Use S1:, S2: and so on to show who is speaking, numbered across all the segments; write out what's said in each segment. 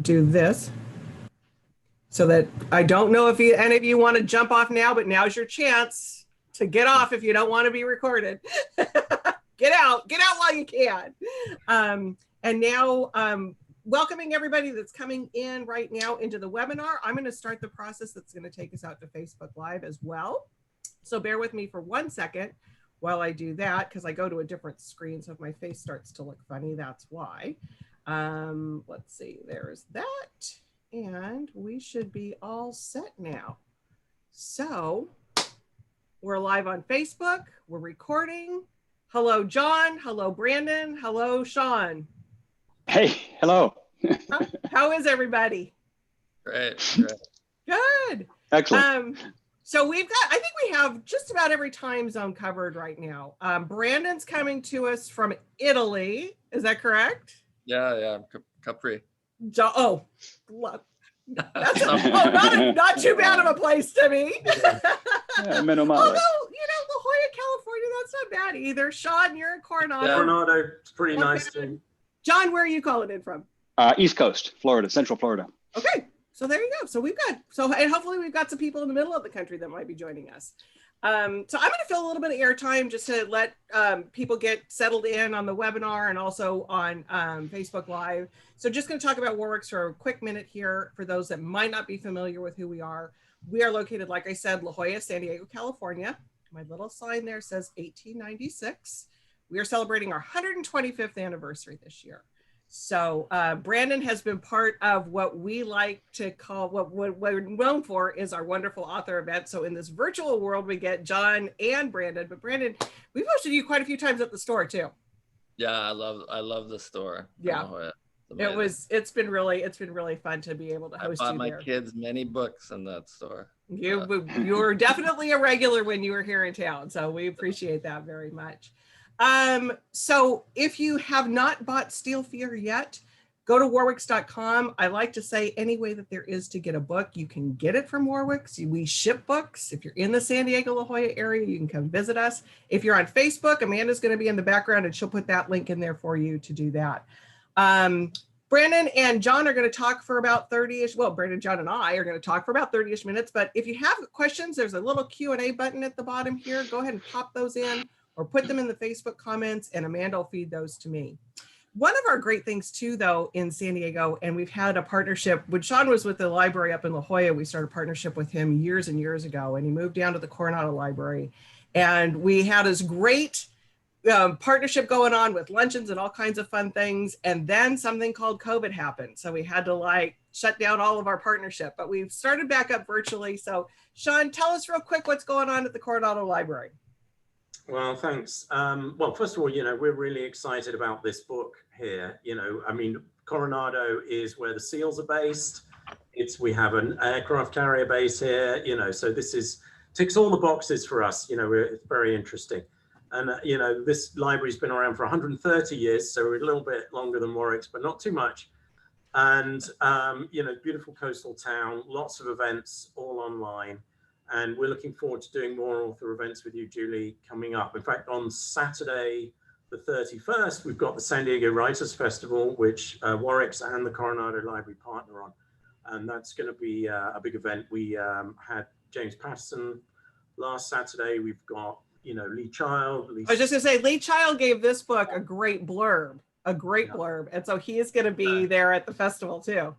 S1: do this so that I don't know if any of you want to jump off now, but now's your chance to get off if you don't want to be recorded. Get out while you can. And now, welcoming everybody that's coming in right now into the webinar. I'm going to start the process that's going to take us out to Facebook Live as well. So bear with me for 1 second while I do that, because I go to a different screen. So if my face starts to look funny, that's why. Let's see, there's that. And we should be all set now. So we're live on Facebook. We're recording. Hello, John. Hello, Brandon. Hello, Sean.
S2: Hey, hello.
S1: How is everybody?
S3: Great.
S1: Good.
S2: Excellent.
S1: So I think we have just about every time zone covered right now. Brandon's coming to us from Italy. Is that correct?
S3: Yeah, Capri.
S1: Oh, that's not too bad of a place to be.
S2: Yeah, meno male.
S1: Although, La Jolla, California, that's not bad either. Sean, you're in Coronado.
S3: Yeah.
S4: Coronado, it's pretty nice too.
S1: John, where are you calling in from?
S2: East Coast, Florida, Central Florida.
S1: Okay, so there you go. So and hopefully we've got some people in the middle of the country that might be joining us. So I'm going to fill a little bit of airtime just to let people get settled in on the webinar and also on Facebook Live. So just going to talk about Warwick's for a quick minute here for those that might not be familiar with who we are. We are located, like I said, La Jolla, San Diego, California. My little sign there says 1896. We are celebrating our 125th anniversary this year. So Brandon has been part of what we like to call, what we're known for is our wonderful author event. So in this virtual world, we get John and Brandon, but Brandon, we've hosted you quite a few times at the store too.
S3: Yeah, I love the store.
S1: Yeah, it's been really fun to be able to host you there.
S3: I bought my kids many books in that store.
S1: You were definitely a regular when you were here in town. So we appreciate that very much. So if you have not bought Steel Fear yet, go to warwicks.com. I like to say any way that there is to get a book, you can get it from Warwick's. We ship books. If you're in the San Diego, La Jolla area, you can come visit us. If you're on Facebook, Amanda's going to be in the background and she'll put that link in there for you to do that. Brandon and John are going to talk for about 30-ish. Well, Brandon, John, and I are going to talk for about 30-ish minutes. But if you have questions, there's a little Q&A button at the bottom here. Go ahead and pop those in, or put them in the Facebook comments, and Amanda will feed those to me. One of our great things too, though, in San Diego, and we've had a partnership, when Sean was with the library up in La Jolla, we started a partnership with him years and years ago, and he moved down to the Coronado Library. And we had this great partnership going on with luncheons and all kinds of fun things. And then something called COVID happened. So we had to shut down all of our partnership, but we've started back up virtually. So Sean, tell us real quick what's going on at the Coronado Library.
S4: Well, thanks. Well, first of all, we're really excited about this book here. Coronado is where the SEALs are based. We have an aircraft carrier base here, so this ticks all the boxes for us. It's very interesting. And, this library's been around for 130 years, so we're a little bit longer than Warwick's, but not too much. And, beautiful coastal town, lots of events, all online. And we're looking forward to doing more author events with you, Julie, coming up. In fact, on Saturday, the 31st, we've got the San Diego Writers Festival, which Warwick's and the Coronado Library partner on. And that's going to be a big event. We had James Patterson last Saturday. We've got, Lee Child.
S1: I was just going to say, Lee Child gave this book a great blurb, blurb. And so he is going to be there at the festival too.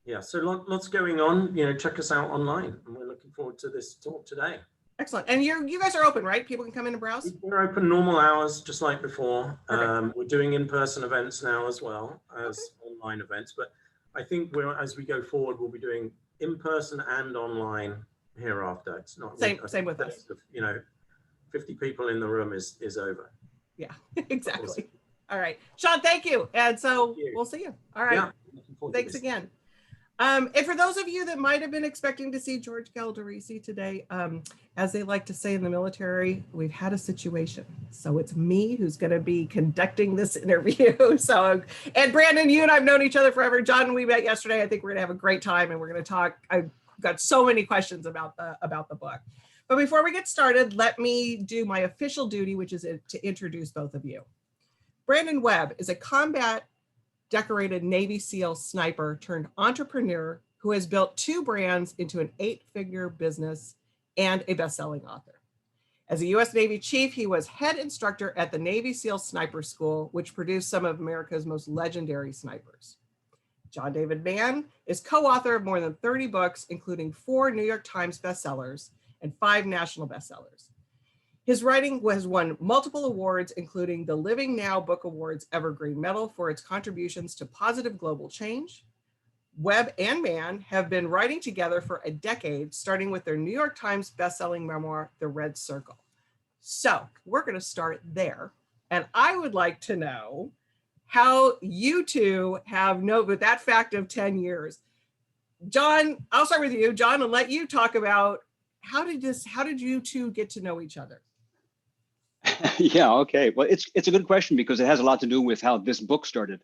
S4: Yeah, so lots going on. Check us out online, and we're looking forward to this talk today.
S1: Excellent. And you guys are open, right? People can come in and browse?
S4: We're open normal hours, just like before. We're doing in-person events now as well as online events. But I think as we go forward, we'll be doing in-person and online hereafter. It's not
S1: same with us.
S4: 50 people in the room is over.
S1: Yeah, exactly. Awesome. All right. Sean, thank you. And so we'll see you. All right. Yeah, thanks again. And for those of you that might have been expecting to see George Galderisi today, as they like to say in the military, we've had a situation. So it's me who's going to be conducting this interview. And Brandon, you and I've known each other forever. John, we met yesterday. I think we're going to have a great time, and we're going to talk. I've got so many questions about the book. But before we get started, let me do my official duty, which is to introduce both of you. Brandon Webb is a combat decorated Navy SEAL sniper turned entrepreneur who has built 2 brands into an 8-figure business and a best-selling author. As a U.S. Navy chief, he was head instructor at the Navy SEAL Sniper School, which produced some of America's most legendary snipers. John David Mann is co-author of more than 30 books, including 4 New York Times bestsellers and 5 national bestsellers. His writing has won multiple awards, including the Living Now Book Awards Evergreen Medal for its contributions to positive global change. Webb and Mann have been writing together for a decade, starting with their New York Times bestselling memoir, The Red Circle. So we're going to start there. And I would like to know how you two have with that fact of 10 years. John, I'll start with you, John, and let you talk about how did you two get to know each other?
S2: Yeah, okay. Well, it's a good question because it has a lot to do with how this book started.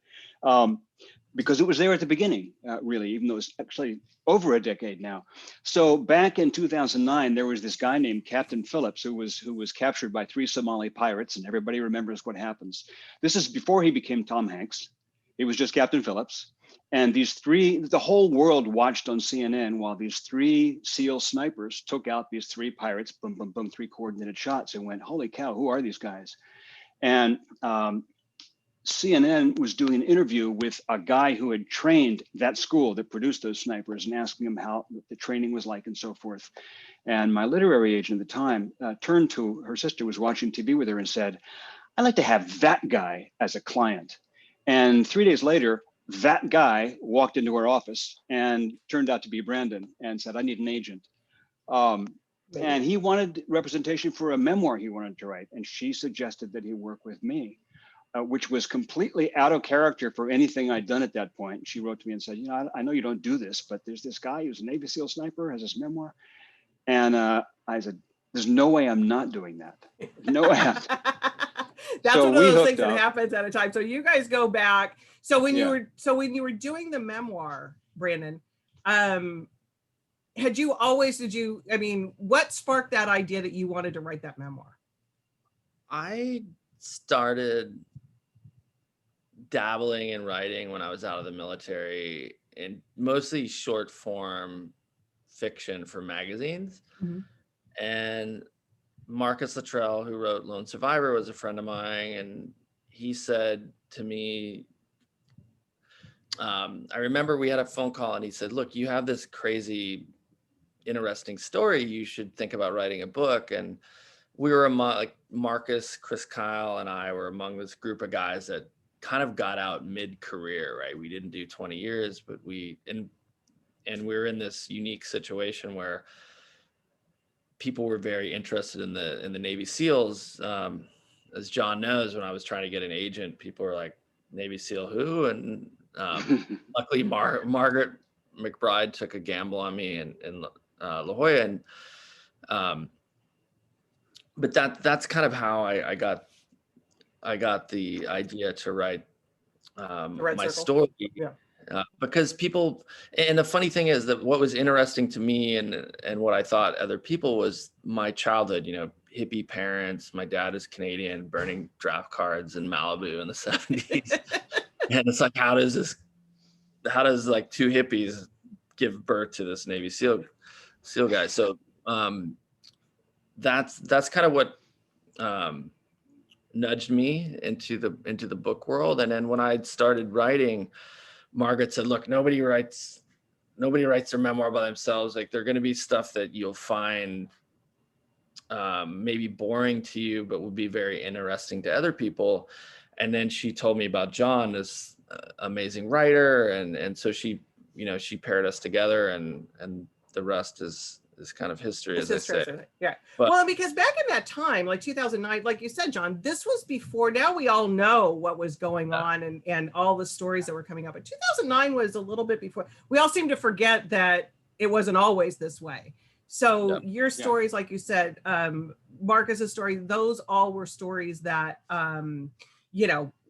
S2: Because it was there at the beginning, really, even though it's actually over a decade now. So back in 2009, there was this guy named Captain Phillips who was captured by 3 Somali pirates, and everybody remembers what happens. This is before he became Tom Hanks. He was just Captain Phillips. And the whole world watched on CNN while these 3 SEAL snipers took out these 3 pirates, boom, boom, boom, 3 coordinated shots, and went, holy cow, who are these guys? And CNN was doing an interview with a guy who had trained that school that produced those snipers and asking him how the training was like and so forth. And my literary agent at the time turned to her sister, was watching TV with her, and said, I'd like to have that guy as a client. And 3 days later, that guy walked into her office and turned out to be Brandon and said, I need an agent. And he wanted representation for a memoir he wanted to write. And she suggested that he work with me. Which was completely out of character for anything I'd done at that point. She wrote to me and said, I know you don't do this, but there's this guy who's a Navy SEAL sniper, has this memoir. And I said, there's no way I'm not doing that. No way.
S1: That's
S2: So
S1: one of
S2: we
S1: those things
S2: hooked
S1: that
S2: up.
S1: happens at a time. So you guys go back. So when you were doing the memoir, Brandon, what sparked that idea that you wanted to write that memoir?
S3: I started dabbling in writing when I was out of the military, and mostly short form fiction for magazines.
S1: Mm-hmm.
S3: And Marcus Luttrell, who wrote Lone Survivor, was a friend of mine, and he said to me, I remember we had a phone call, and he said, look, you have this crazy, interesting story. You should think about writing a book. And we were among, Marcus, Chris Kyle, and I were among this group of guys that kind of got out mid-career, right? We didn't do 20 years, but and we were in this unique situation where people were very interested in the Navy SEALs. As John knows, when I was trying to get an agent, people were like, Navy SEAL who? And luckily Margaret McBride took a gamble on me in La Jolla. And but that's kind of how I got the idea to write my story.
S1: Yeah.
S3: Because people, and the funny thing is that what was interesting to me and what I thought other people was my childhood, hippie parents. My dad is Canadian, burning draft cards in Malibu in the 70s. And it's like, how does 2 hippies give birth to this Navy SEAL guy? So that's kind of what nudged me into the book world. And then when I started writing, Margaret said, look, nobody writes their memoir by themselves. Like, they're going to be stuff that you'll find maybe boring to you, but will be very interesting to other people. And then she told me about John, this amazing writer. And so she paired us together, and the rest is kind of history, as I say.
S1: Yeah.
S3: But,
S1: well, because back in that time, like 2009, like you said, John, this was before. Now we all know what was going on and all the stories that were coming up. But 2009 was a little bit before. We all seem to forget that it wasn't always this way. So your stories, like you said, Marcus's story, those all were stories that,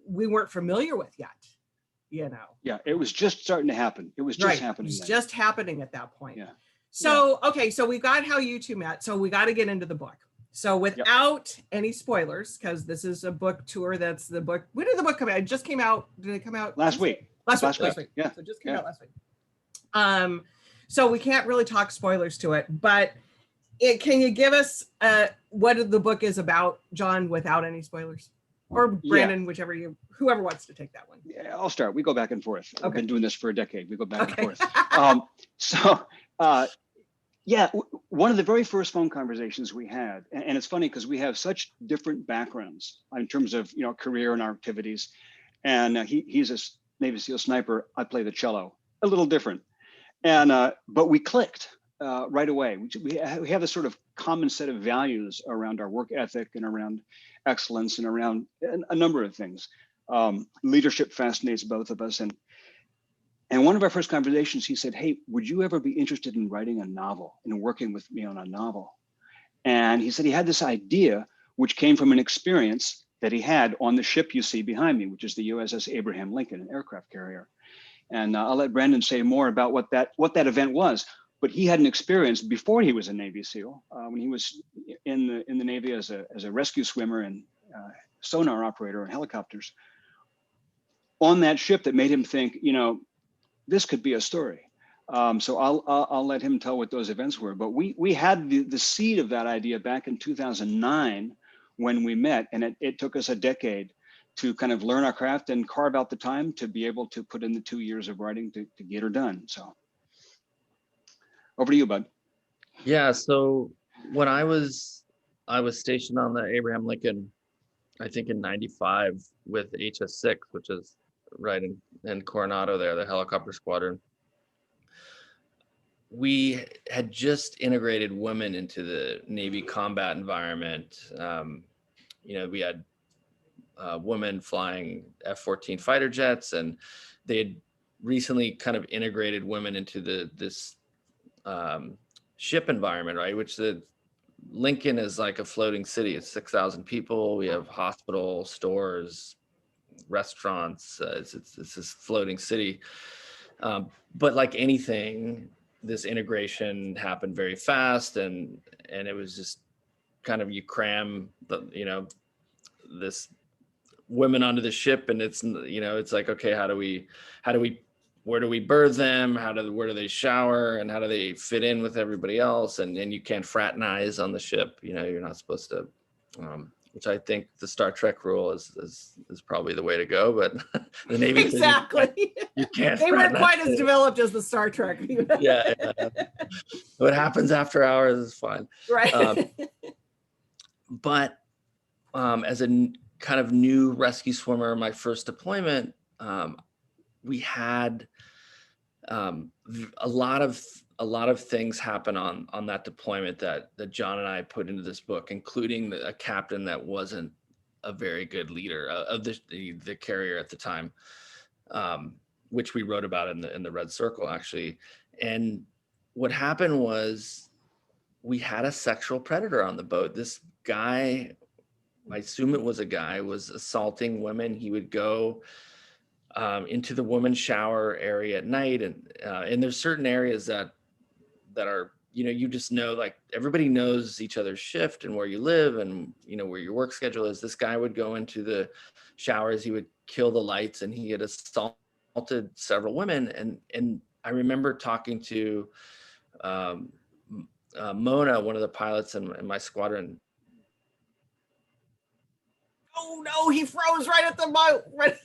S1: we weren't familiar with yet.
S2: Yeah, it was just starting to happen. It was just happening.
S1: It was just happening at that point.
S2: Yeah.
S1: So, okay, so we got how you two met. So we got to get into the book. So without any spoilers, because this is a book tour, that's the book. When did the book come out? It just came out. Did it come out
S2: last week?
S1: Last week.
S2: Yeah.
S1: So it just came out last week. So we can't really talk spoilers to it, but can you give us what the book is about, John, without any spoilers? Or Brandon, whoever wants to take that one.
S2: Yeah, I'll start. We go back and forth.
S1: Okay.
S2: I've been doing this for a decade. We go back and forth. One of the very first phone conversations we had, and it's funny because we have such different backgrounds in terms of career and our activities. And he's a Navy SEAL sniper. I play the cello, a little different. And but we clicked right away. We have this sort of common set of values around our work ethic and around excellence and around a number of things. Leadership fascinates both of us. And one of our first conversations, he said, "Hey, would you ever be interested in writing a novel and working with me on a novel?" And he said he had this idea, which came from an experience that he had on the ship you see behind me, which is the USS Abraham Lincoln, an aircraft carrier. And I'll let Brandon say more about what that event was. But he had an experience before he was a Navy SEAL, when he was in the Navy as a rescue swimmer and sonar operator on helicopters, on that ship that made him think, this could be a story. So I'll let him tell what those events were. But we had the seed of that idea back in 2009 when we met, and it took us a decade to kind of learn our craft and carve out the time to be able to put in the 2 years of writing to get her done. So over to you, bud.
S3: Yeah. So when I was stationed on the Abraham Lincoln, I think in '95 with HS6, which is right in Coronado there, the helicopter squadron. We had just integrated women into the Navy combat environment. We had women flying F-14 fighter jets, and they had recently kind of integrated women into this ship environment, right? Which the Lincoln is like a floating city. It's 6,000 people. We have hospital, stores, restaurants. It's this floating city. But like anything, this integration happened very fast, and it was just kind of, you cram this women onto the ship, and it's like, okay, where do we birth them? Where do they shower, and how do they fit in with everybody else? And you can't fraternize on the ship. You're not supposed to, which I think the Star Trek rule is probably the way to go, but the Navy
S1: exactly.
S3: You can't.
S1: They weren't quite as developed as the Star Trek.
S3: Yeah. What happens after hours is fine.
S1: Right.
S3: But as a kind of new rescue swimmer, my first deployment, we had a lot of things happen on that deployment that John and I put into this book, including a captain that wasn't a very good leader of the carrier at the time, which we wrote about in the Red Circle, actually. And what happened was we had a sexual predator on the boat. This guy, I assume it was a guy, was assaulting women. He would go into the women's shower area at night, and there's certain areas that are, you just know, like everybody knows each other's shift and where you live and where your work schedule is. This guy would go into the showers, he would kill the lights, and he had assaulted several women. And I remember talking to Mona, one of the pilots in my squadron.
S1: Oh no, he froze right at the boat. Right.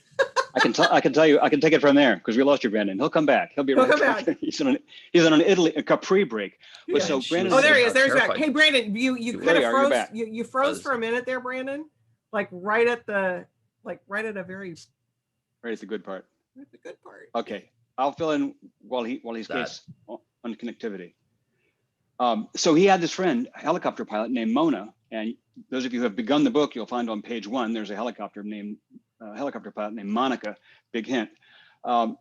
S2: I can tell you, I can take it from there because we lost you, Brandon. He'll come back. He'll come back. He's on a Capri break. But
S1: yeah.
S2: So Brandon.
S1: Oh, there he is. There's back. Hey, Brandon, you kind of froze. You froze for a minute there, Brandon. Like right at a very.
S2: Right at the good part.
S1: Right at the good part.
S2: Okay, I'll fill in while he's on connectivity. So he had this friend, a helicopter pilot named Mona, and those of you who have begun the book, you'll find on page 1, there's a helicopter pilot named Monica, big hint, and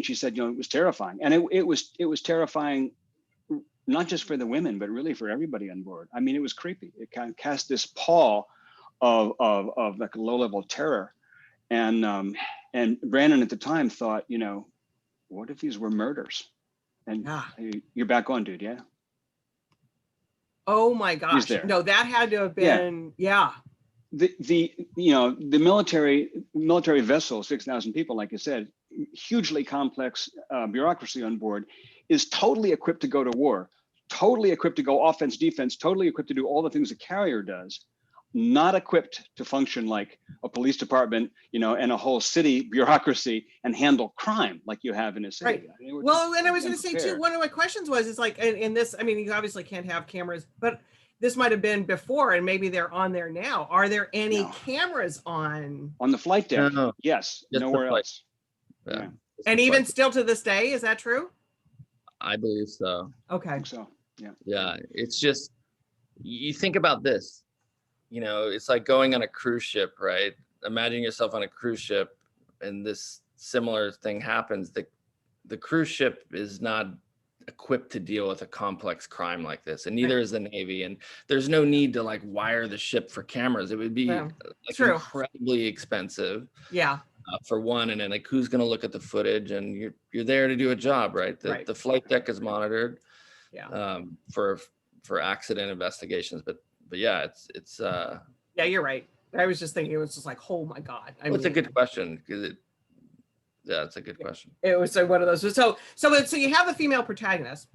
S2: she said, it was terrifying. And it was terrifying, not just for the women, but really for everybody on board. I mean, it was creepy. It kind of cast this pall of like a low-level terror. And Brandon at the time thought, what if these were murders? And you're back on, dude, yeah?
S1: Oh my gosh.
S2: there.
S1: No, that had to have been, yeah.
S2: The military vessel, 6,000 people, like I said, hugely complex bureaucracy on board, is totally equipped to go to war, totally equipped to go offense, defense, totally equipped to do all the things a carrier does, not equipped to function like a police department, and a whole city bureaucracy and handle crime like you have in a city.
S1: Right. Well, and I was going to say too, one of my questions was, is like, in this, I mean, you obviously can't have cameras, but this might have been before, and maybe they're on there now. Are there any cameras on
S2: the flight deck?
S3: No.
S2: Yes,
S3: Just
S2: nowhere else.
S3: Yeah.
S1: And even still to this day, is that true?
S3: I believe so.
S1: Okay.
S2: I think so. Yeah.
S3: Yeah. It's just, you think about this, it's like going on a cruise ship, right? Imagine yourself on a cruise ship and this similar thing happens. The cruise ship is not equipped to deal with a complex crime like this, and neither is the Navy, and there's no need to like wire the ship for cameras. It would be incredibly expensive, for one, and then like who's going to look at the footage, and you're there to do a job, right? The flight deck is monitored for accident investigations, but yeah, it's
S1: yeah, you're right. I was just thinking, it was just like, oh my God.
S3: It's a good question, because it's a good question.
S1: It was one of those. So you have the female protagonist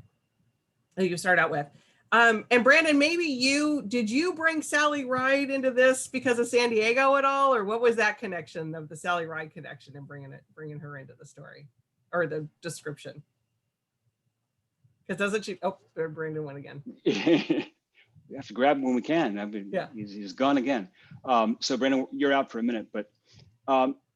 S1: that you start out with. And Brandon, maybe did you bring Sally Ride into this because of San Diego at all? Or what was that connection of the Sally Ride connection and bringing her into the story or the description? Because doesn't she, Brandon went again.
S2: We have to grab him when we can. He's gone again. So Brandon, you're out for a minute, but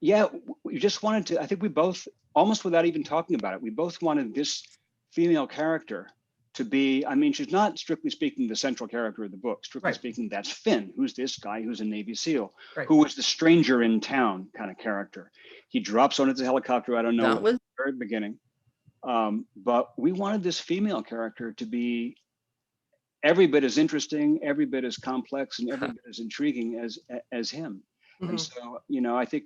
S2: we just wanted to, I think we both, almost without even talking about it, we both wanted this female character to be, I mean, she's not strictly speaking the central character of the book. Strictly speaking, that's Finn, who's this guy who's a Navy SEAL, who was the stranger in town kind of character. He drops on his helicopter, I don't know, at the very beginning. But we wanted this female character to be every bit as interesting, every bit as complex, and every bit as intriguing as him. Mm-hmm. And so, I think,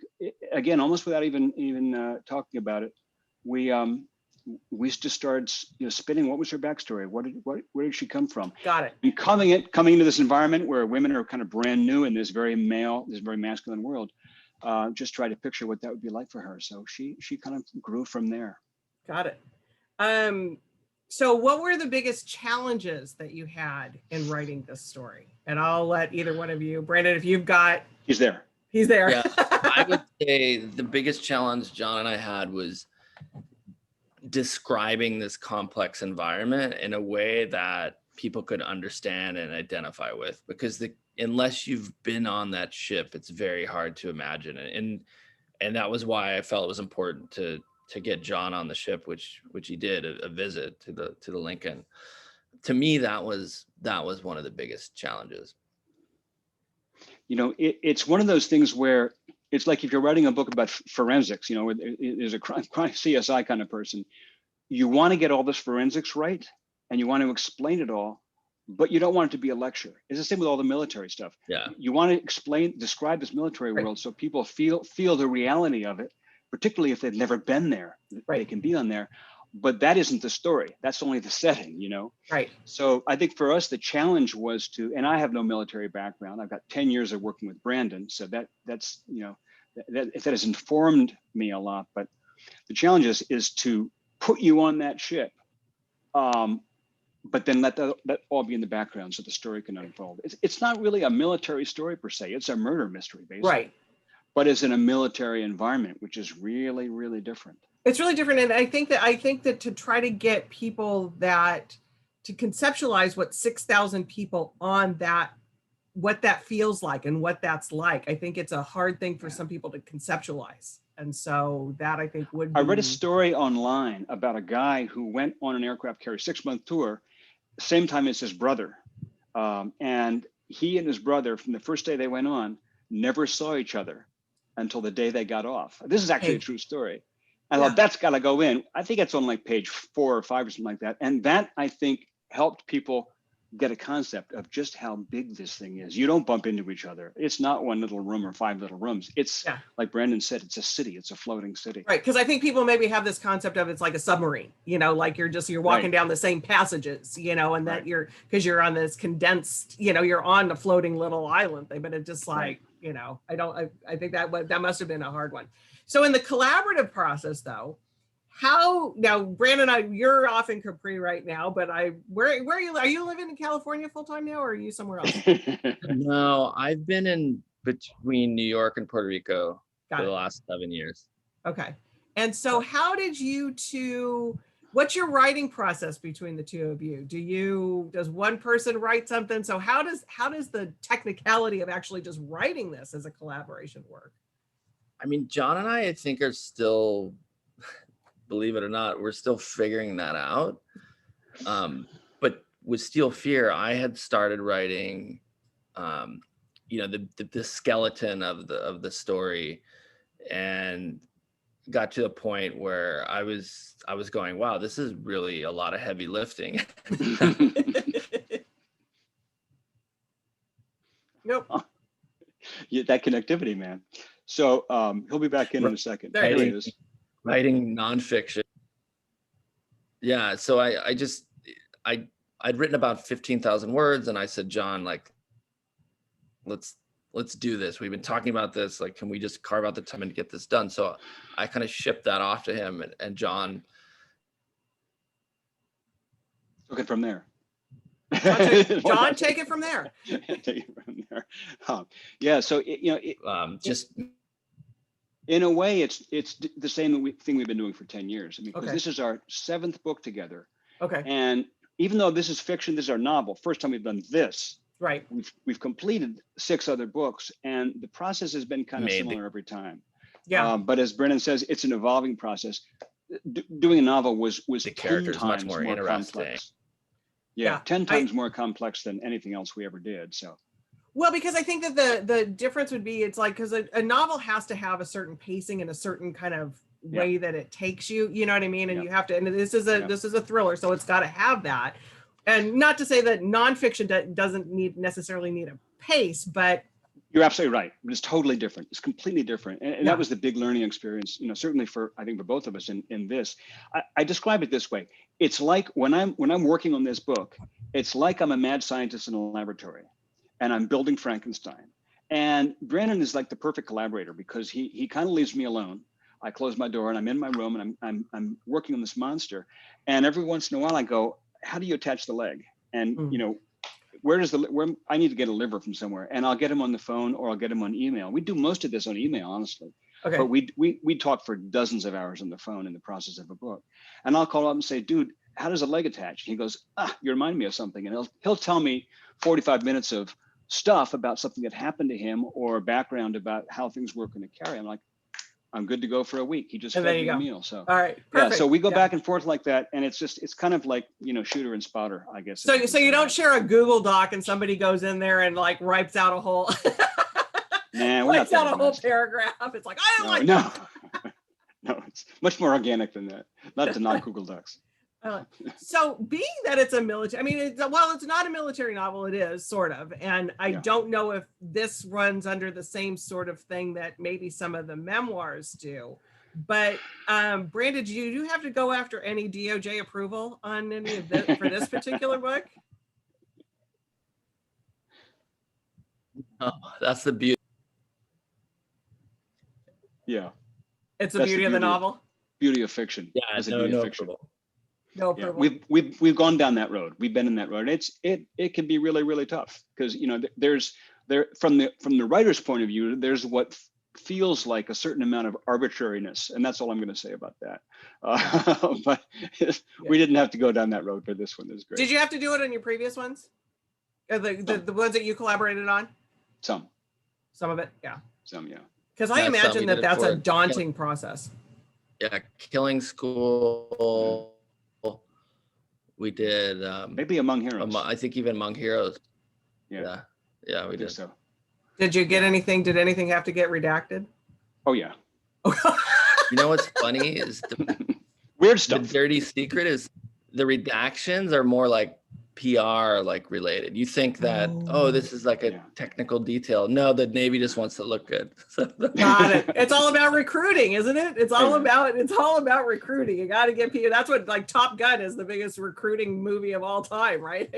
S2: again, almost without even talking about it, we just started, spinning. What was her backstory? Where did she come from?
S1: Got it.
S2: And coming into this environment where women are kind of brand new in this very masculine world, just try to picture what that would be like for her. So she kind of grew from there.
S1: Got it. So what were the biggest challenges that you had in writing this story? And I'll let either one of you, Brandon, if you've got.
S2: He's there.
S3: Yeah, I would say the biggest challenge John and I had was describing this complex environment in a way that people could understand and identify with, because unless you've been on that ship, it's very hard to imagine it. And that was why I felt it was important to get John on the ship, which he did, a visit to the Lincoln. To me, that was one of the biggest challenges.
S2: It's one of those things where it's like if you're writing a book about forensics, there's a crime CSI kind of person. You want to get all this forensics right, and you want to explain it all, but you don't want it to be a lecture. It's the same with all the military stuff.
S3: Yeah.
S2: You want to describe this military world so people feel the reality of it, particularly if they've never been there. They can be on there. But that isn't the story. That's only the setting, Right. So I think for us, the challenge was and I have no military background. I've got 10 years of working with Brandon. So that's, that has informed me a lot. But the challenge is to put you on that ship, but then let that all be in the background so the story can unfold. It's not really a military story per se. It's a murder mystery, basically. Right. But it's in a military environment, which is really, really different. It's
S1: really different. And I think that to try to get people to conceptualize what 6,000 people on that, what that feels like and what that's like, I think it's a hard thing for some people to conceptualize. And so that I think would be.
S2: I read a story online about a guy who went on an aircraft carrier 6-month tour, same time as his brother. And he and his brother, from the first day they went on, never saw each other until the day they got off. This is actually a true story. I thought that's got to go in. I think it's on like page 4 or 5 or something like that. And that, I think, helped people get a concept of just how big this thing is. You don't bump into each other. It's not one little room or 5 little rooms. It's like Brandon said, it's a city. It's a floating city.
S1: Right. Because I think people maybe have this concept of it's like a submarine, like you're walking down the same passages, and that because you're on this condensed, you're on the floating little island thing, but it's just like, I think that must have been a hard one. So in the collaborative process though, now Brandon, you're off in Capri right now, but where are you living in California full time now, or are you somewhere else?
S3: No, I've been in between New York and Puerto Rico for the last 7 years.
S1: Okay. And so how did what's your writing process between the two of you? Does one person write something? So how does the technicality of actually just writing this as a collaboration work?
S3: I mean, John and I think are still, believe it or not, we're still figuring that out. But with Steel Fear, I had started writing, the skeleton of the story, and got to a point where I was going, wow, this is really a lot of heavy lifting.
S1: Nope.
S2: Yeah, that connectivity, man. So he'll be back in a second. There he is.
S3: Writing nonfiction. Yeah, so I'd written about 15,000 words, and I said, John, like, let's do this. We've been talking about this. Like, can we just carve out the time and get this done? So I kind of shipped that off to him, and John
S2: took it from there.
S1: John, take it from there.
S2: Take it from there. Yeah. So
S3: just.
S2: In a way, it's the same thing we've been doing for 10 years. I mean, because this is our 7th book together.
S1: Okay.
S2: And even though this is fiction, this is our novel. First time we've done this.
S1: Right.
S2: We've completed 6 other books, and the process has been kind of similar every time.
S1: Yeah.
S2: But as Brennan says, it's an evolving process. Doing a novel was
S3: the characters
S2: 10 times
S3: much more interesting.
S2: Complex. Yeah, 10 times more complex than anything else we ever did. So.
S1: Well, because I think that the difference would be, it's like, because a novel has to have a certain pacing and a certain kind of way that it takes you, you know what I mean? And you have to, and this is a thriller, so it's got to have that. And not to say that nonfiction doesn't necessarily need a pace, but
S2: you're absolutely right. It's totally different. It's completely different. And that was the big learning experience, certainly I think for both of us in this. I describe it this way. It's like when I'm working on this book, it's like I'm a mad scientist in a laboratory, and I'm building Frankenstein. And Brandon is like the perfect collaborator, because he kind of leaves me alone. I close my door and I'm in my room, and I'm working on this monster. And every once in a while I go, how do you attach the leg? And where I need to get a liver from somewhere, and I'll get him on the phone, or I'll get him on email. We do most of this on email, honestly.
S1: Okay.
S2: But we talk for dozens of hours on the phone in the process of a book. And I'll call up and say, dude, how does a leg attach? He goes, you remind me of something. And he'll tell me 45 minutes of stuff about something that happened to him, or background about how things work in a carry. I'm like, I'm good to go for a week. He just fed me a meal. So
S1: all right, perfect.
S2: Yeah, so we go back and forth like that, and it's kind of like shooter and spotter, I guess.
S1: So you don't share a Google Doc and somebody goes in there and like writes out a whole writes out a whole paragraph. It's like, I don't like that.
S2: No, it's much more organic than that. Not Google Docs.
S1: So being that it's a military, I mean, it's not a military novel, it is sort of, and I don't know if this runs under the same sort of thing that maybe some of the memoirs do, but Brandon, do you have to go after any DOJ approval on any of this for this particular book?
S3: Oh, that's the beauty.
S2: Yeah,
S1: it's the beauty of the novel.
S2: Beauty of fiction.
S3: Yeah, no approval.
S1: No approval.
S2: Yeah, we've gone down that road. We've been in that road. It can be really, really tough, because there's from the writer's point of view, there's what feels like a certain amount of arbitrariness, and that's all I'm going to say about that. But we didn't have to go down that road for this one. It's great.
S1: Did you have to do it on your previous ones? The ones that you collaborated on? Some of it, yeah.
S2: Some, yeah.
S1: Because I imagine that's a daunting process.
S3: Yeah, Killing School. We did
S2: maybe Among Heroes.
S3: I think even Among Heroes.
S2: Yeah,
S3: we did.
S2: So.
S1: Did you get anything? Did anything have to get redacted?
S2: Oh yeah.
S3: You know what's funny is the
S2: weird stuff.
S3: The dirty secret is the redactions are more like PR like related. You think that, oh, this is like a
S2: Yeah.
S3: technical detail. No, the Navy just wants to look good.
S1: Got it. It's all about recruiting, isn't it? It's all about recruiting. You got to get people. That's what, like, Top Gun is the biggest recruiting movie of all time, right?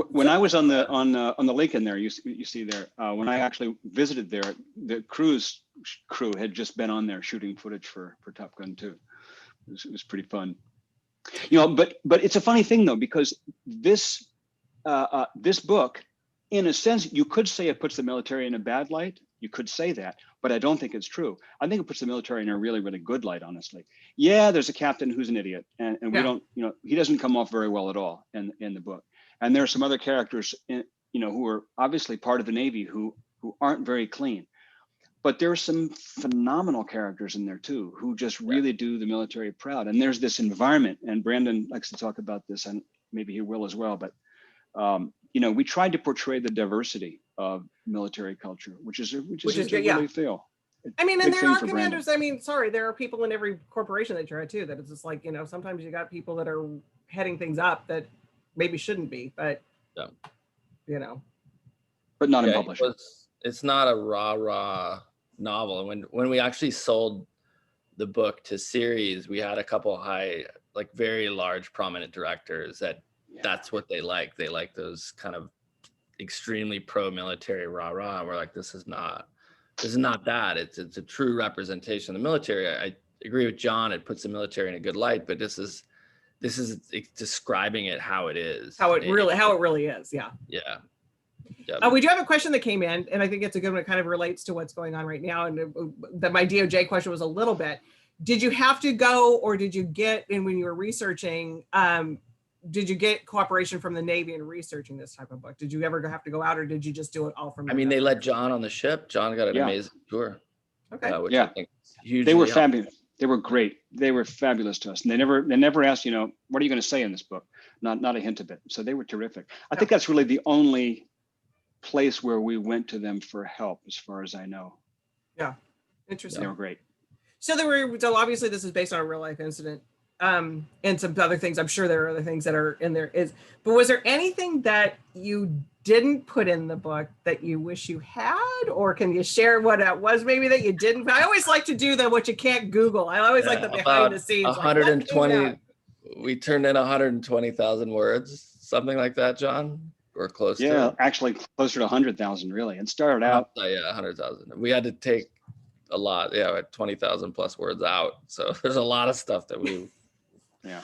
S2: When I was on the Lincoln there, you see there, when I actually visited there, the cruise crew had just been on there shooting footage for Top Gun 2. It was pretty fun. You know, but it's a funny thing though, because this book, in a sense, you could say it puts the military in a bad light. You could say that, but I don't think it's true. I think it puts the military in a really, really good light, honestly. Yeah, there's a captain who's an idiot, and we don't, you know, he doesn't come off very well at all in the book. And there are some other characters, you know, who are obviously part of the Navy who aren't very clean. But there are some phenomenal characters in there too, who just really do the military proud. And there's this environment, and Brandon likes to talk about this, and maybe he will as well. But you know, we tried to portray the diversity of military culture, which is really feel.
S1: I mean, and there are commanders. I mean, sorry, there are people in every corporation that you're at too. That it's just like, you know, sometimes you got people that are heading things up that maybe shouldn't be, but you know,
S2: but not in publishing.
S3: It's not a rah novel. And when we actually sold the book to series, we had a couple like very large prominent directors that's what they like. They like those kind of extremely pro-military rah. We're like, this is not that. It's a true representation of the military. I agree with John. It puts the military in a good light, but this is describing it how it is. How it
S1: really is. Yeah.
S3: Yeah.
S1: We do have a question that came in, and I think it's a good one. It kind of relates to what's going on right now. And my DOJ question was a little bit, did you have to go, or did you get, and when you were researching, did you get cooperation from the Navy in researching this type of book? Did you ever have to go out, or did you just do it all from?
S3: I mean, they let John on the ship. John got an amazing tour.
S1: Okay.
S3: Which I think
S2: they were fabulous. They were great. They were fabulous to us. And they never asked, you know, what are you going to say in this book? Not a hint of it. So they were terrific. I think that's really the only place where we went to them for help, as far as I know.
S1: Yeah. Interesting.
S2: They were great.
S1: So obviously this is based on a real life incident. And some other things. I'm sure there are other things that are in there. But was there anything that you didn't put in the book that you wish you had, or can you share what it was maybe that you didn't? I always like to do what you can't Google. I always like the behind the scenes.
S3: 120. We turned in 120,000 words, something like that, John, or close to.
S2: Yeah, actually closer to 100,000, really. It started out.
S3: 100,000. We had to take a lot. Yeah, 20,000 plus words out. So there's a lot of stuff that we.
S2: Yeah.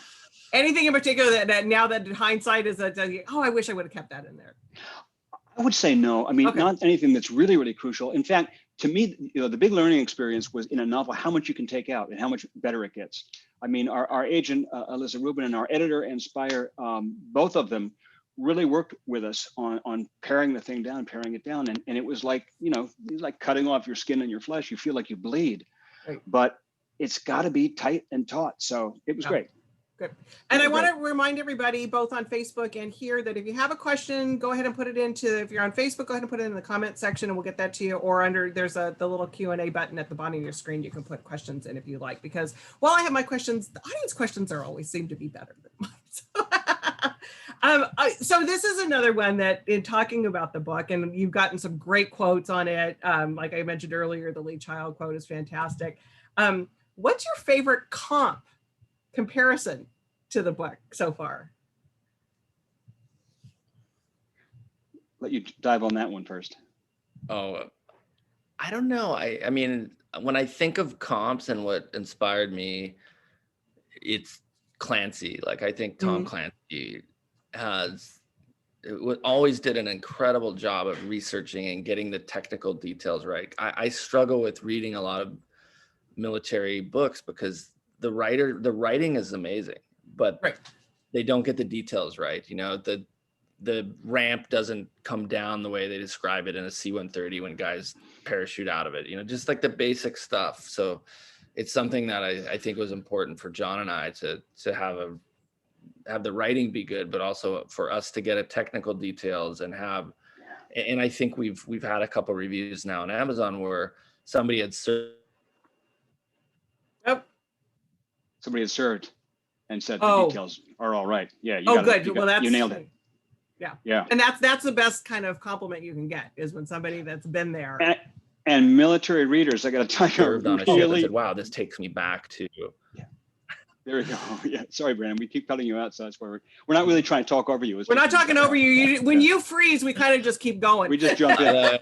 S1: Anything in particular that now that hindsight is I wish I would have kept that in there?
S2: I would say no. I mean, not anything that's really, really crucial. In fact, to me, you know, the big learning experience was in a novel, how much you can take out and how much better it gets. I mean, our agent, Alyssa Rubin, and our editor and Spire, both of them really worked with us on paring it down. And it was like, you know, like cutting off your skin and your flesh. You feel like you bleed, but it's got to be tight and taut. So it was great.
S1: Good. And I want to remind everybody, both on Facebook and here, that if you have a question, go ahead and put it if you're on Facebook, go ahead and put it in the comment section and we'll get that to you. Or there's the little Q&A button at the bottom of your screen. You can put questions in if you like, because while I have my questions, the audience questions always seem to be better than mine. So this is another one that, in talking about the book, and you've gotten some great quotes on it. Like I mentioned earlier, the Lee Child quote is fantastic. What's your favorite comparison to the book so far?
S2: Let you dive on that one first.
S3: Oh, I don't know. I mean, when I think of comps and what inspired me, it's Clancy. Like, I think Tom Clancy always did an incredible job of researching and getting the technical details right. I struggle with reading a lot of military books because the writing is amazing, but they don't get the details right. You know, the ramp doesn't come down the way they describe it in a C-130 when guys parachute out of it, you know, just like the basic stuff. So it's something that I think was important for John and I to have the writing be good, but also for us to get a technical details and I think we've had a couple reviews now on Amazon where somebody had served
S2: and said the details are all right. Yeah. You nailed it. Yeah.
S1: And that's the best kind of compliment you can get, is when somebody that's been there.
S2: And military readers, I got to tell you,
S3: Served on a ship and
S2: really,
S3: said, wow, this takes me back to.
S2: there we go. Yeah, sorry, Brandon, we keep cutting you out, so that's why we're not really trying to talk over you.
S1: We're not talking over you. When you freeze, we kind of just keep going.
S2: We just jump in.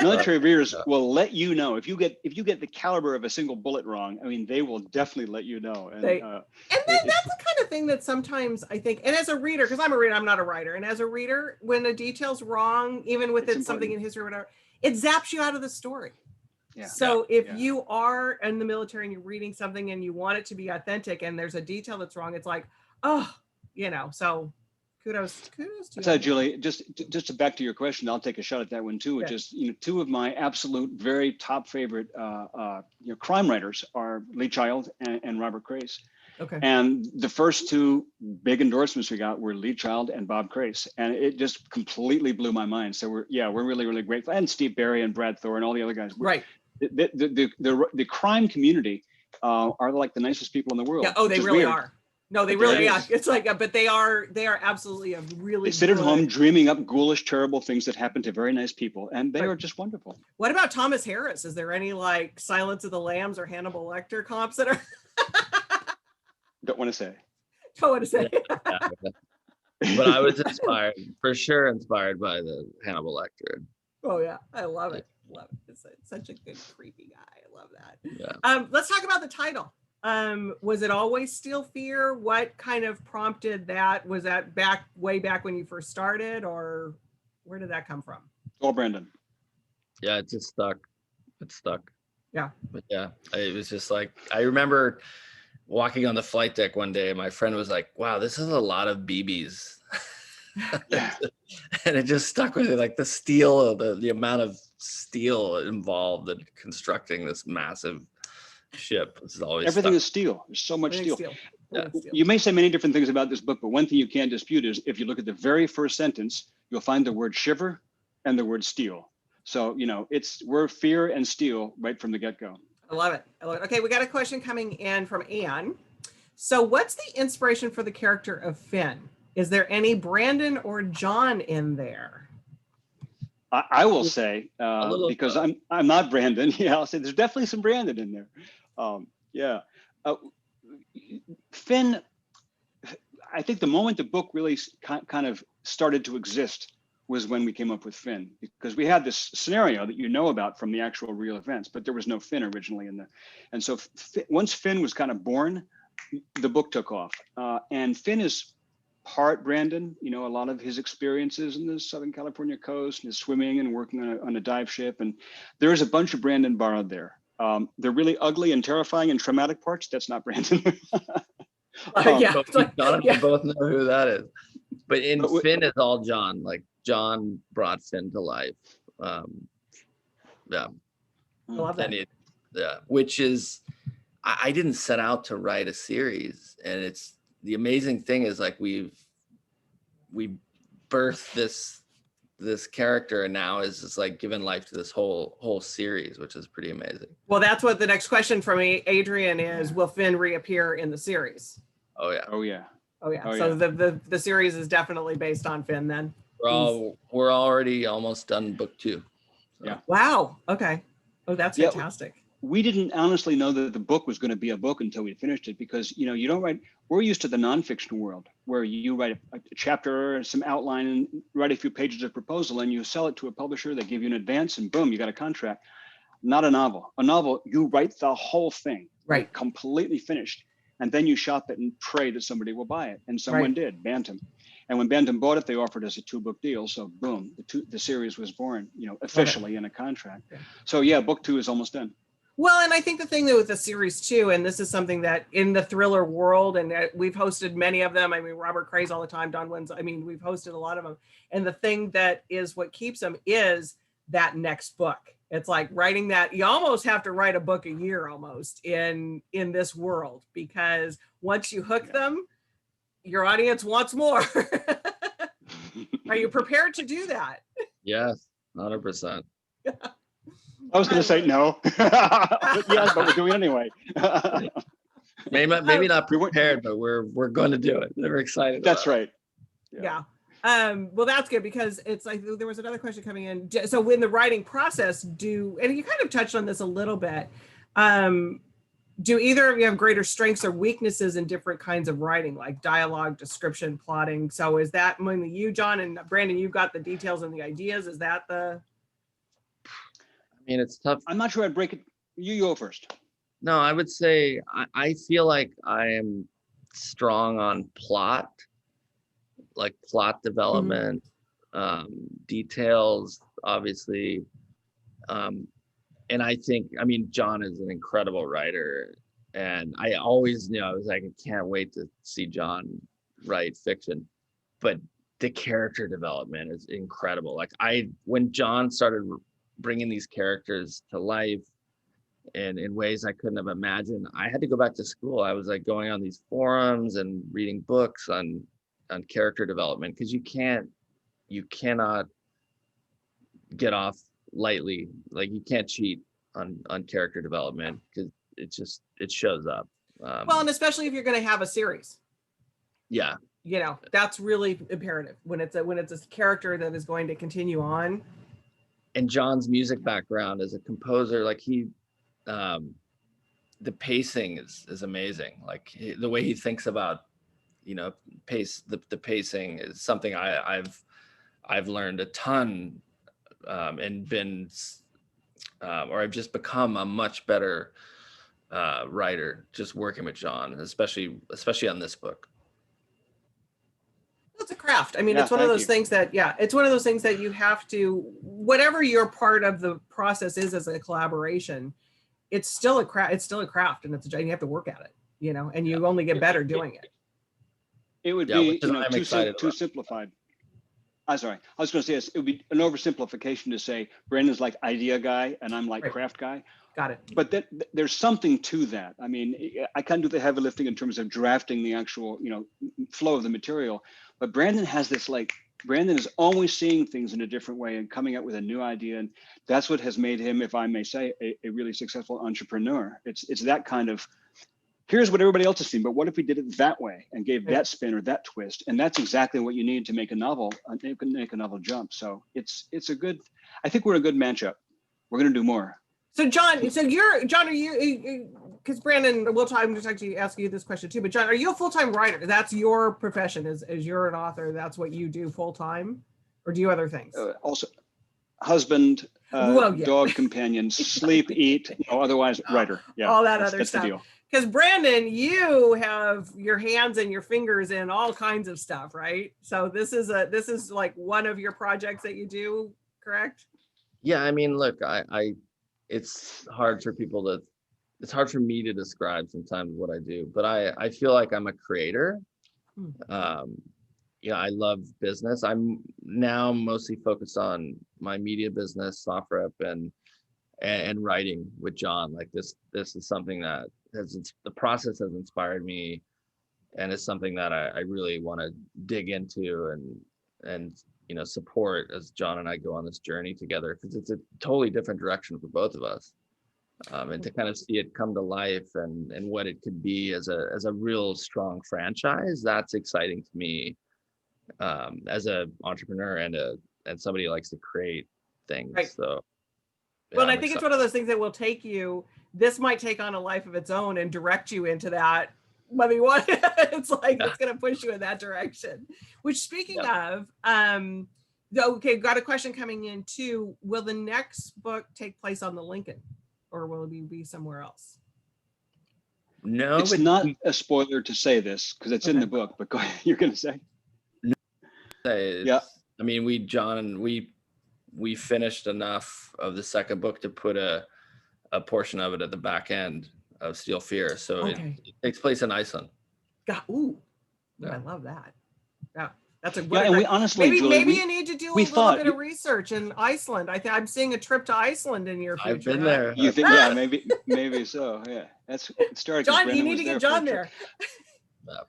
S2: Military readers
S3: Yeah.
S2: will let you know if you get the caliber of a single bullet wrong. I mean, they will definitely let you know. And
S1: And that's the kind of thing that sometimes I think, and as a reader, because I'm a reader, I'm not a writer, and as a reader, when a detail's wrong, even with
S2: It's
S1: something
S2: important.
S1: in history or whatever, it zaps you out of the story.
S2: Yeah.
S1: So if
S2: Yeah.
S1: you are in the military and you're reading something and you want it to be authentic and there's a detail that's wrong, it's like, oh, so kudos to you.
S2: So Julie, just to back to your question, I'll take a shot at that one too, which is, two of my absolute very top favorite crime writers are Lee Child and Robert Crace.
S1: Okay.
S2: And the first two big endorsements we got were Lee Child and Bob Crace, and it just completely blew my mind. So we're really, really grateful, and Steve Barry and Brad Thor and all the other guys.
S1: Right.
S2: The crime community are like the nicest people in the world.
S1: Yeah. Oh, they really
S2: weird.
S1: are. No, they
S2: But
S1: really
S2: it
S1: are.
S2: is.
S1: It's like, but they are absolutely a really.
S2: They sit at
S1: good-
S2: home dreaming up ghoulish, terrible things that happen to very nice people, and they
S1: Right.
S2: are just wonderful.
S1: What about Thomas Harris? Is there any like Silence of the Lambs or Hannibal Lecter comps that are?
S2: Don't want to say.
S1: Don't want to say.
S3: But I was inspired by the Hannibal Lecter.
S1: Oh yeah, I love it. Love it. It's such a good creepy guy. I love that.
S3: Yeah.
S1: Let's talk about the title. Was it always Steel Fear? What kind of prompted that? Was that way back when you first started, or where did that come from?
S2: All Brandon.
S3: Yeah, it just stuck. It stuck.
S1: Yeah.
S3: But yeah, it was just like, I remember walking on the flight deck one day, and my friend was like, wow, this is a lot of BBs.
S2: Yeah.
S3: And it just stuck with me, like the steel, the amount of steel involved in constructing this massive ship. This is always
S2: Everything
S3: stuck.
S2: is steel. There's so much steel.
S3: Yeah.
S2: You may say many different things about this book, but one thing you can't dispute is if you look at the very first sentence, you'll find the word shiver and the word steel. So, we're fear and steel right from the get-go.
S1: I love it. Okay, we got a question coming in from Anne. So what's the inspiration for the character of Finn? Is there any Brandon or John in there?
S2: I will say,
S3: little,
S2: because I'm not Brandon. Yeah, I'll say there's definitely some Brandon in there. Finn, I think the moment the book really kind of started to exist was when we came up with Finn, because we had this scenario that about from the actual real events, but there was no Finn originally in there. And so once Finn was kind of born, the book took off. And Finn is part Brandon, a lot of his experiences in the Southern California coast and his swimming and working on a dive ship. And there's a bunch of Brandon borrowed there. They're really ugly and terrifying and traumatic parts. That's not Brandon.
S1: Yeah,
S3: John and I both know who that is. But Finn is all John. Like John brought Finn to life.
S1: I love that.
S3: Which is, I didn't set out to write a series, and it's the amazing thing is like we birthed this character, and now is just like given life to this whole series, which is pretty amazing.
S1: Well, that's what the next question from Adrian is. Will Finn reappear in the series?
S3: Oh yeah.
S2: Oh yeah.
S1: Oh yeah.
S2: Oh,
S1: So
S2: yeah.
S1: the series is definitely based on Finn then.
S3: We're already almost done book 2. So.
S2: Yeah.
S1: Wow. Okay. Oh, that's
S2: Yeah.
S1: fantastic.
S2: We didn't honestly know that the book was going to be a book until we finished it, because you don't write. We're used to the nonfiction world where you write a chapter, some outline, and write a few pages of proposal, and you sell it to a publisher. They give you an advance, and boom, you got a contract. Not a novel. A novel, you write the whole thing,
S1: Right.
S2: completely finished, and then you shop it and pray that somebody will buy it. And someone did, Bantam. And when Bantam bought it, they offered us a 2-book deal. So boom, the series was born, officially in a contract.
S1: Yeah.
S2: So yeah, book 2 is almost done.
S1: Well, and I think the thing that with the series too, and this is something that in the thriller world, and we've hosted many of them. I mean, Robert Craze all the time, Don Wins. I mean, we've hosted a lot of them. And the thing that is what keeps them is that next book. It's like writing that. You almost have to write a book a year almost in this world, because once you hook them, your audience wants more. Are you prepared to do that?
S3: Yes, 100%.
S2: I was going to say no, but yes, but we're doing it anyway.
S3: Maybe not prepared, but we're going to do it. We're excited.
S2: That's
S3: about it.
S2: right.
S1: Yeah. Well, that's good because it's like there was another question coming in. So when the writing process, and you kind of touched on this a little bit, do either of you have greater strengths or weaknesses in different kinds of writing, like dialogue, description, plotting? So is that mainly you, John, and Brandon, you've got the details and the ideas? Is that the?
S3: I mean, it's tough.
S2: I'm not sure I'd break it. You go first.
S3: No, I would say I feel like I am strong on plot, like plot development, details, obviously. And I think, I mean, John is an incredible writer. And I always knew, I was like, I can't wait to see John write fiction. But the character development is incredible. Like when John started bringing these characters to life and in ways I couldn't have imagined, I had to go back to school. I was like going on these forums and reading books on character development, because you cannot get off lightly. Like you can't cheat on character development, because it shows up.
S1: Well, and especially if you're going to have a series.
S3: Yeah.
S1: You know, that's really imperative when it's a character that is going to continue on.
S3: And John's music background as a composer, like the pacing is amazing. Like the way he thinks about, the pacing is something I've learned a ton, and been, or I've just become a much better writer just working with John, especially on this book.
S1: It's a craft. I mean, it's one of those things that, it's one of those things that you have to, whatever your part of the process is as a collaboration, it's still a craft. It's still a craft, and you have to work at it, and you only get better doing it.
S2: It would be too simplified. I'm sorry. I was going to say it would be an oversimplification to say Brandon's like idea guy and I'm like craft guy.
S1: Got it.
S2: But there's something to that. I mean, I can do the heavy lifting in terms of drafting the actual, flow of the material. But Brandon has this Brandon is always seeing things in a different way and coming up with a new idea. And that's what has made him, if I may say, a really successful entrepreneur. It's that kind of, here's what everybody else has seen, but what if we did it that way and gave that spin or that twist? And that's exactly what you need to make a novel, make a novel jump. So it's a good, I think we're a good matchup. We're going to do more. So
S1: John, are you, because Brandon, I'm just actually asking you this question too, but John, are you a full-time writer? That's your profession, as you're an author, that's what you do full-time? Or do you other things?
S2: Also, husband, dog companion, sleep, eat, otherwise writer. Yeah,
S1: all that other stuff. Because Brandon, you have your hands and your fingers in all kinds of stuff, right? So this is like one of your projects that you do, correct?
S3: Yeah, I mean, look, it's hard for me to describe sometimes what I do, but I feel like I'm a creator. I love business. I'm now mostly focused on my media business, SoftRep, and writing with John. Like this is something that the process has inspired me, and it's something that I really want to dig into and support as John and I go on this journey together, because it's a totally different direction for both of us, and to kind of see it come to life and what it could be as a real strong franchise. That's exciting to me, as an entrepreneur and somebody who likes to create things. Right. So
S1: well, and I think it's one of those things that will this might take on a life of its own and direct you into that. I mean, what it's like, it's going to push you in that direction. Which, speaking of, okay, got a question coming in too. Will the next book take place on the Lincoln, or will it be somewhere else?
S2: No, it's not a spoiler to say this because it's in the book. But go ahead, you're going to say.
S3: Yeah. I mean, John, we finished enough of the second book to put a portion of it at the back end of Steel Fear, so it takes place in Iceland.
S1: I love that. Yeah, that's a
S2: and we honestly,
S1: maybe you need to do a little bit of research in Iceland. I'm seeing a trip to Iceland in your future.
S3: I've been there.
S2: You think? Yeah, maybe so. Yeah, it started.
S1: John, you need to get John there.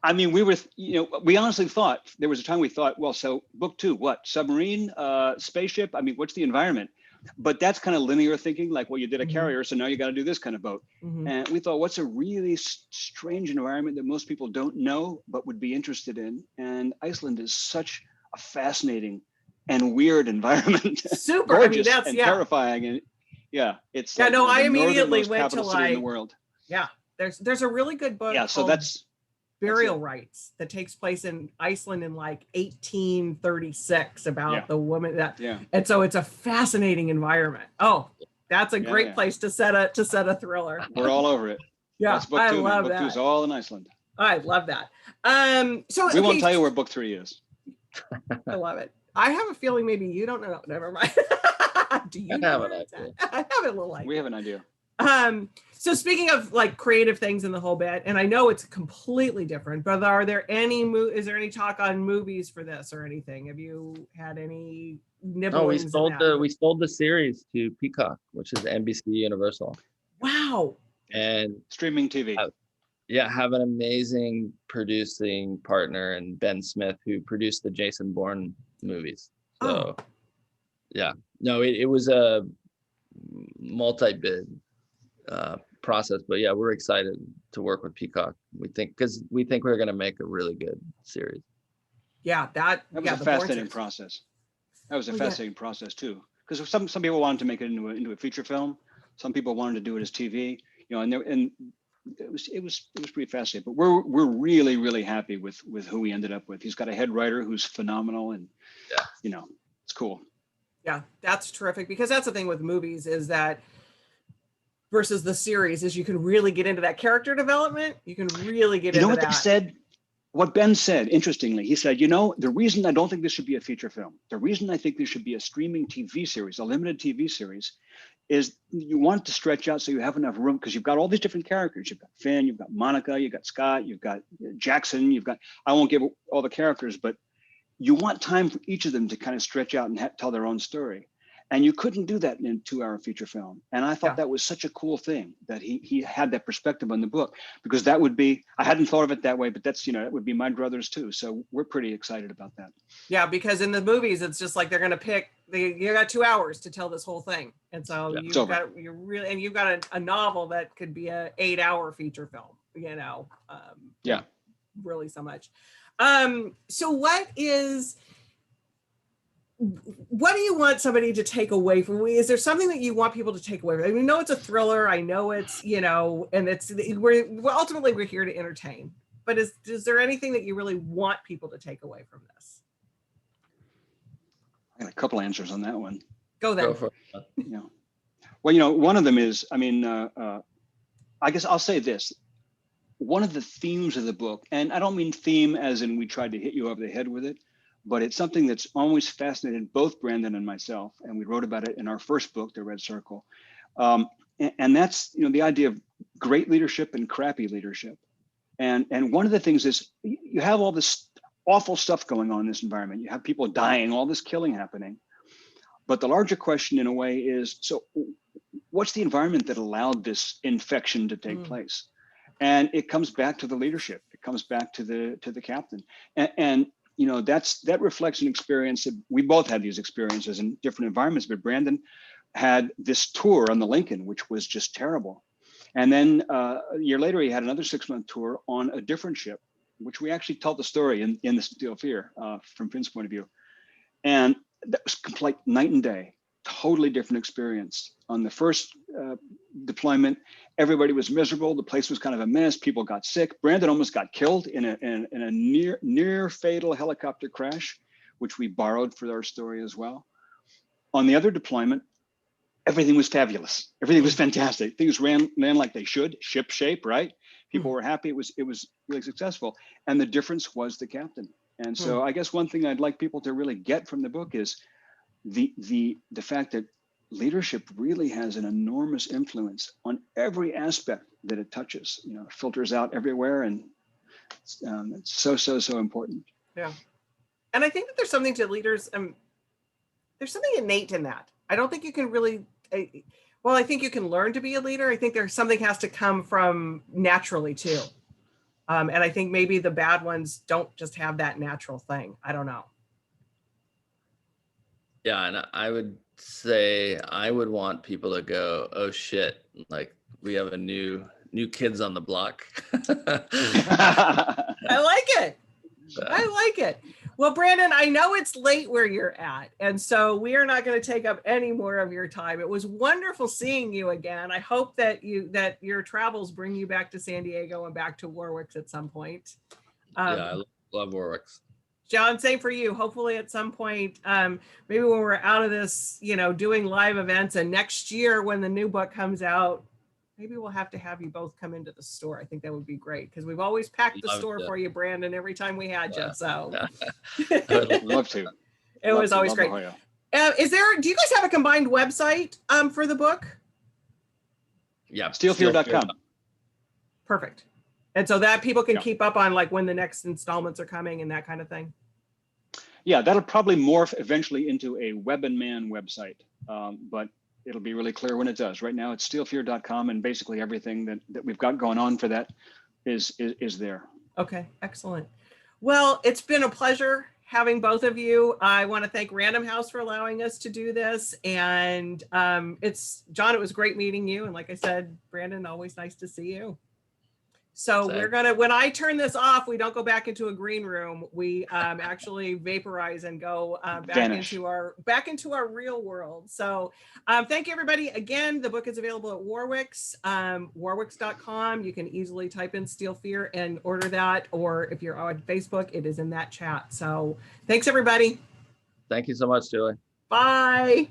S2: I mean, we honestly thought there was a time we thought, well, so book 2, what, submarine, spaceship? I mean, what's the environment? But that's kind of linear thinking, like, well, you did a carrier, so now you got to do this kind of boat. And we thought, what's a really strange environment that most people don't know but would be interested in? And Iceland is such a fascinating and weird environment.
S1: Super. I mean,
S2: Gorgeous
S1: that's
S2: and
S1: yeah.
S2: terrifying. And yeah, it's
S1: Yeah,
S2: like,
S1: no,
S2: you know,
S1: I
S2: the
S1: immediately
S2: northernmost
S1: went to
S2: capital city in the
S1: like,
S2: world.
S1: yeah, there's a really good book
S2: Yeah, so
S1: called
S2: that's
S1: Burial
S2: it.
S1: Rites that takes place in Iceland in like 1836 about
S2: Yeah.
S1: the woman that,
S2: Yeah.
S1: and so it's a fascinating environment. Oh, that's a
S2: Yeah,
S1: great
S2: yeah.
S1: place to set a thriller.
S2: We're all over it.
S1: Yeah,
S2: That's book
S1: I
S2: 2, man.
S1: love
S2: Book 2 is
S1: that.
S2: all in Iceland.
S1: I love that. So
S2: We won't
S1: okay,
S2: tell you where book 3 is.
S1: I love it. I have a feeling maybe you don't know. Never mind. Do you
S3: I
S1: know
S3: have
S1: where
S3: an
S1: it's
S3: idea.
S1: at? I have a little idea.
S2: We have an idea.
S1: So speaking of like creative things in the whole bit, and I know it's completely different, but are there any is there any talk on movies for this or anything? Have you had any nibblings?
S3: No, we
S1: in that?
S3: sold the series to Peacock, which is NBC Universal.
S1: Wow.
S3: And
S2: Streaming TV.
S3: yeah, have an amazing producing partner in Ben Smith, who produced the Jason Bourne movies. So yeah, no, it was a multi-bid process, but yeah, we're excited to work with Peacock. We think we're going to make a really good series.
S1: Yeah, that
S2: was
S1: yeah,
S2: a
S1: the Bourne
S2: fascinating
S1: series.
S2: process. That was a
S1: Well, yeah.
S2: fascinating process too, because some people wanted to make it into a feature film. Some people wanted to do it as TV. You know, and it was pretty fascinating. But we're really happy with who we ended up with. He's got a head writer who's phenomenal, and
S3: Yeah.
S2: you know, it's cool.
S1: Yeah, that's terrific, because that's the thing with movies is that versus the series is you can really get into that character development. You can really get
S2: You know
S1: into
S2: what
S1: that.
S2: they said? What Ben said, interestingly, he said, you know, the reason I don't think this should be a feature film, the reason I think this should be a streaming TV series, a limited TV series, is you want to stretch out so you have enough room, because you've got all these different characters. You've got Finn, you've got Monica, you've got Scott, you've got Jackson, you've got, I won't give all the characters, but you want time for each of them to kind of stretch out and tell their own story. And you couldn't do that in a 2-hour feature film. And I thought that was such a cool thing that he had that perspective on the book, because that would be, I hadn't thought of it that way, but that's, you know, it would be my druthers too. So we're pretty excited about that.
S1: Yeah, because in the movies, it's just like they're going to pick, you got 2 hours to tell this whole thing. And so you've got a novel that could be a 8-hour feature film, you know.
S2: Yeah.
S1: Really so much. So what do you want somebody to take away from? Is there something that you want people to take away from? I mean, know it's a thriller. I know it's, you know, and ultimately we're here to entertain. But is there anything that you really want people to take away from this?
S2: I got a couple answers on that one.
S1: Go then.
S3: Go for it.
S2: You know, well, you know, one of them is, I mean, I guess I'll say this. One of the themes of the book, and I don't mean theme as in we tried to hit you over the head with it, but it's something that's always fascinated both Brandon and myself, and we wrote about it in our first book, The Red Circle. And that's, you know, the idea of great leadership and crappy leadership. And one of the things is you have all this awful stuff going on in this environment. You have people dying, all this killing happening. But the larger question in a way is, so what's the environment that allowed this infection to take place? And it comes back to the leadership. It comes back to the captain. And you know, that reflects an experience that we both had these experiences in different environments, but Brandon had this tour on the Lincoln, which was just terrible. And then a year later, he had another 6-month tour on a different ship, which we actually tell the story in the Steel Fear from Finn's point of view. And that was complete night and day, totally different experience. On the first deployment, everybody was miserable. The place was kind of a mess. People got sick. Brandon almost got killed in a near fatal helicopter crash, which we borrowed for our story as well. On the other deployment, everything was fabulous. Everything was fantastic. Things ran like they should, ship shape, right? People were happy. It was really successful. And the difference was the captain. And so I guess one thing I'd like people to really get from the book is the fact that leadership really has an enormous influence on every aspect that it touches. You know, it filters out everywhere, and it's so important.
S1: Yeah, and I think that there's something to leaders. There's something innate in that. I don't think you can really. Well, I think you can learn to be a leader. I think there's something has to come from naturally too. And I think maybe the bad ones don't just have that natural thing. I don't know.
S3: Yeah, and I would say I would want people to go, oh shit, like we have a new kids on the block.
S1: I like it. I like it. Well, Brandon, I know it's late where you're at, and so we are not going to take up any more of your time. It was wonderful seeing you again. I hope that your travels bring you back to San Diego and back to Warwick's at some point.
S3: Yeah, I love Warwick's.
S1: John, same for you. Hopefully at some point, maybe when we're out of this, doing live events, and next year when the new book comes out, maybe we'll have to have you both come into the store. I think that would be great because we've always packed the store for you, Brandon, every time we had you. So
S2: love to.
S1: It was always great. Do you guys have a combined website for the book?
S3: Yeah,
S2: steelfear.com.
S1: Perfect. And so that people can keep up on like when the next installments are coming and that kind of thing.
S2: Yeah, that'll probably morph eventually into a Webb and Mann website, but it'll be really clear when it does. Right now it's steelfear.com, and basically everything that we've got going on for that is there.
S1: Okay, excellent. Well, it's been a pleasure having both of you. I want to thank Random House for allowing us to do this. And John, it was great meeting you. And like I said, Brandon, always nice to see you. So when I turn this off, we don't go back into a green room. We actually vaporize and go back into our real world. So thank you, everybody. Again, the book is available at Warwick's, warwicks.com. You can easily type in Steel Fear and order that. Or if you're on Facebook, it is in that chat. So thanks, everybody.
S3: Thank you so much, Julie.
S1: Bye.